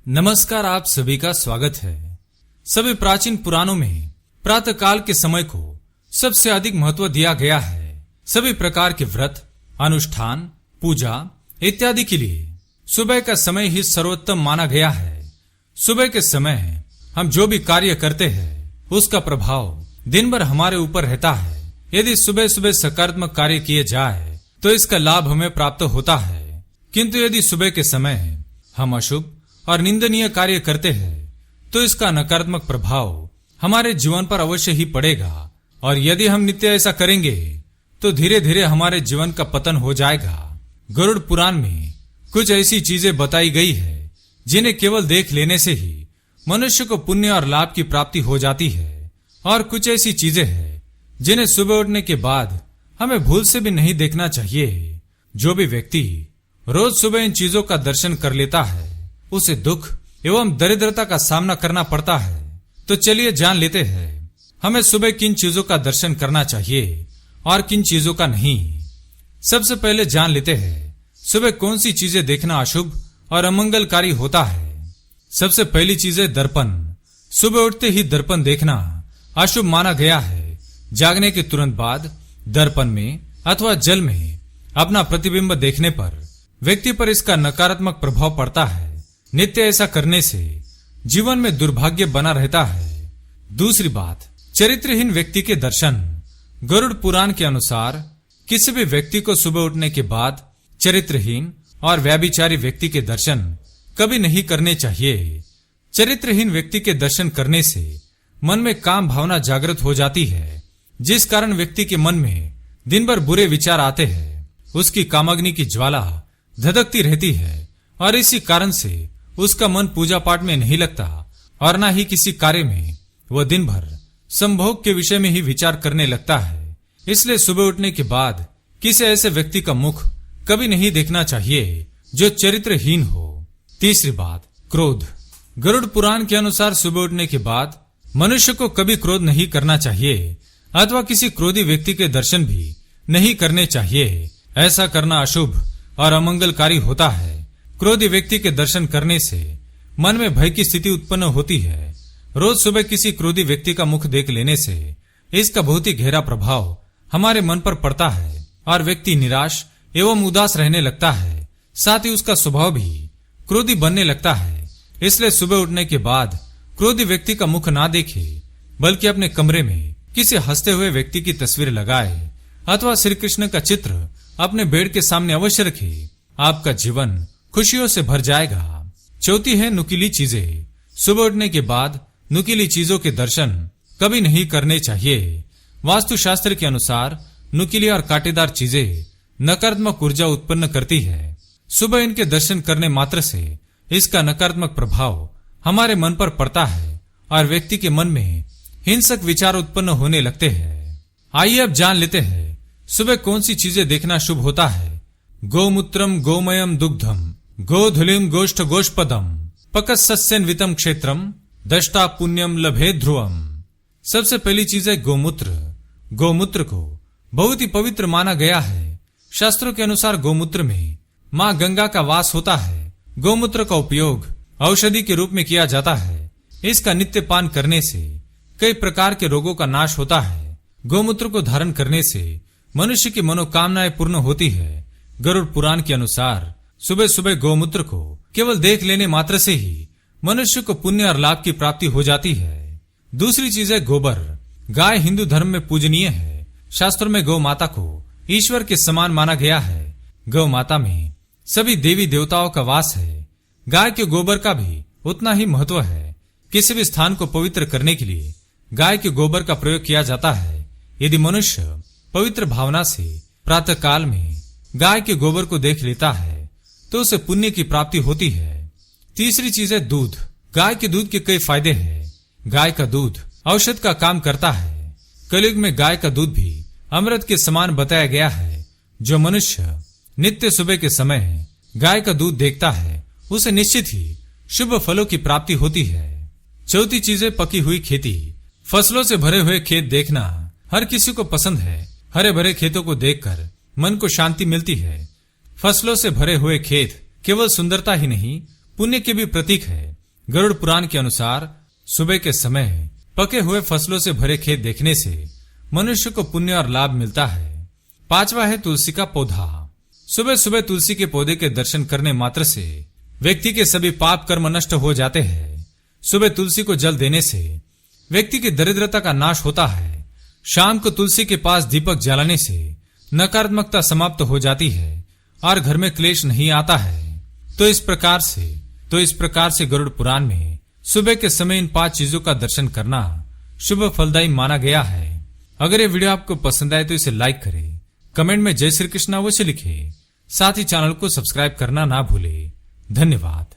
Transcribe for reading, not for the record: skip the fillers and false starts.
नमस्कार, आप सभी का स्वागत है। सभी प्राचीन पुराणों में प्रातः काल के समय को सबसे अधिक महत्व दिया गया है। सभी प्रकार के व्रत, अनुष्ठान, पूजा इत्यादि के लिए सुबह का समय ही सर्वोत्तम माना गया है। सुबह के समय हम जो भी कार्य करते हैं उसका प्रभाव दिन भर हमारे ऊपर रहता है। यदि सुबह सुबह सकारात्मक कार्य किए जाए तो इसका लाभ हमें प्राप्त होता है, किंतु यदि सुबह के समय हम अशुभ और निंदनीय कार्य करते हैं तो इसका नकारात्मक प्रभाव हमारे जीवन पर अवश्य ही पड़ेगा। और यदि हम नित्य ऐसा करेंगे तो धीरे धीरे हमारे जीवन का पतन हो जाएगा। गरुड़ पुराण में कुछ ऐसी चीजें बताई गई है जिन्हें केवल देख लेने से ही मनुष्य को पुण्य और लाभ की प्राप्ति हो जाती है, और कुछ ऐसी चीजें हैं जिन्हें सुबह उठने के बाद हमें भूल से भी नहीं देखना चाहिए। जो भी व्यक्ति रोज सुबह इन चीजों का दर्शन कर लेता है उसे दुख एवं दरिद्रता का सामना करना पड़ता है। तो चलिए जान लेते हैं हमें सुबह किन चीजों का दर्शन करना चाहिए और किन चीजों का नहीं। सबसे पहले जान लेते हैं सुबह कौन सी चीजें देखना अशुभ और अमंगलकारी होता है। सबसे पहली चीज है दर्पण। सुबह उठते ही दर्पण देखना अशुभ माना गया है। जागने के तुरंत बाद दर्पण में अथवा जल में अपना प्रतिबिंब देखने पर व्यक्ति पर इसका नकारात्मक प्रभाव पड़ता है। नित्य ऐसा करने से जीवन में दुर्भाग्य बना रहता है। दूसरी बात, चरित्रहीन व्यक्ति के दर्शन। गरुड़ पुराण के अनुसार किसी भी व्यक्ति को सुबह उठने के बाद चरित्रहीन और व्यभिचारी व्यक्ति के दर्शन कभी नहीं करने चाहिए। चरित्रहीन व्यक्ति के दर्शन करने से मन में काम भावना जागृत हो जाती है, जिस कारण व्यक्ति के मन में दिन भर बुरे विचार आते हैं। उसकी कामाग्नि की ज्वाला धधकती रहती है और इसी कारण से उसका मन पूजा पाठ में नहीं लगता और न ही किसी कार्य में वह दिन भर संभोग के विषय में ही विचार करने लगता है। इसलिए सुबह उठने के बाद किसी ऐसे व्यक्ति का मुख कभी नहीं देखना चाहिए जो चरित्रहीन हो। तीसरी बात, क्रोध। गरुड़ पुराण के अनुसार सुबह उठने के बाद मनुष्य को कभी क्रोध नहीं करना चाहिए अथवा किसी क्रोधी व्यक्ति के दर्शन भी नहीं करने चाहिए। ऐसा करना अशुभ और अमंगलकारी होता है। क्रोधी व्यक्ति के दर्शन करने से मन में भय की स्थिति उत्पन्न होती है। रोज सुबह किसी क्रोधी व्यक्ति का मुख देख लेने से इसका बहुत ही गहरा प्रभाव हमारे मन पर पड़ता है और व्यक्ति निराश एवं उदास रहने लगता है। साथ ही उसका स्वभाव भी क्रोधी बनने लगता है। इसलिए सुबह उठने के बाद क्रोधी व्यक्ति का मुख ना देखे, बल्कि अपने कमरे में किसी हंसते हुए व्यक्ति की तस्वीर लगाए अथवा श्री कृष्ण का चित्र अपने बेड के सामने अवश्य रखे। आपका जीवन खुशियों से भर जाएगा। चौथी है नुकीली चीजें। सुबह उठने के बाद नुकीली चीजों के दर्शन कभी नहीं करने चाहिए। वास्तुशास्त्र के अनुसार नुकीली और कांटेदार चीजें नकारात्मक ऊर्जा उत्पन्न करती है। सुबह इनके दर्शन करने मात्र से इसका नकारात्मक प्रभाव हमारे मन पर पड़ता है और व्यक्ति के मन में हिंसक विचार उत्पन्न होने लगते हैं। आइए अब जान लेते हैं सुबह कौन सी चीजें देखना शुभ होता है। गोमूत्रम गोमयम दुग्धम गोधुलिम गोष्ठ गोष्पदम पकसस्यन्वितम क्षेत्रम दष्टा पुण्यम लभे ध्रुवम। सबसे पहली चीज है गोमूत्र। गोमूत्र को बहुत ही पवित्र माना गया है। शास्त्रों के अनुसार गोमूत्र में माँ गंगा का वास होता है। गोमूत्र का उपयोग औषधि के रूप में किया जाता है। इसका नित्य पान करने से कई प्रकार के रोगों का नाश होता है। गोमूत्र को धारण करने से मनुष्य की मनोकामनाएं पूर्ण होती है। गरुड़ पुराण के अनुसार सुबह सुबह गोमूत्र को केवल देख लेने मात्र से ही मनुष्य को पुण्य और लाभ की प्राप्ति हो जाती है। दूसरी चीज है गोबर। गाय हिंदू धर्म में पूजनीय है। शास्त्रों में गौ माता को ईश्वर के समान माना गया है। गौ माता में सभी देवी देवताओं का वास है। गाय के गोबर का भी उतना ही महत्व है। किसी भी स्थान को पवित्र करने के लिए गाय के गोबर का प्रयोग किया जाता है। यदि मनुष्य पवित्र भावना से प्रातः काल में गाय के गोबर को देख लेता है तो उसे पुण्य की प्राप्ति होती है। तीसरी चीज है दूध। गाय के दूध के कई फायदे हैं। गाय का दूध औषध का काम करता है। कलयुग में गाय का दूध भी अमृत के समान बताया गया है। जो मनुष्य नित्य सुबह के समय गाय का दूध देखता है उसे निश्चित ही शुभ फलों की प्राप्ति होती है। चौथी चीज है पकी हुई खेती। फसलों से भरे हुए खेत देखना हर किसी को पसंद है। हरे भरे खेतों को देखकर मन को शांति मिलती है। फसलों से भरे हुए खेत केवल सुंदरता ही नहीं पुण्य के भी प्रतीक है। गरुड़ पुराण के अनुसार सुबह के समय पके हुए फसलों से भरे खेत देखने से मनुष्य को पुण्य और लाभ मिलता है। 5वां है तुलसी का पौधा। सुबह सुबह तुलसी के पौधे के दर्शन करने मात्र से व्यक्ति के सभी पाप कर्म नष्ट हो जाते हैं। सुबह तुलसी को जल देने से व्यक्ति की दरिद्रता का नाश होता है। शाम को तुलसी के पास दीपक जलाने से नकारात्मकता समाप्त हो जाती है और घर में क्लेश नहीं आता है। तो इस प्रकार से गरुड़ पुराण में सुबह के समय इन 5 चीजों का दर्शन करना शुभ फलदायी माना गया है। अगर ये वीडियो आपको पसंद आए तो इसे लाइक करें, कमेंट में जय श्री कृष्ण अवश्य लिखें, साथ ही चैनल को सब्सक्राइब करना ना भूलें। धन्यवाद।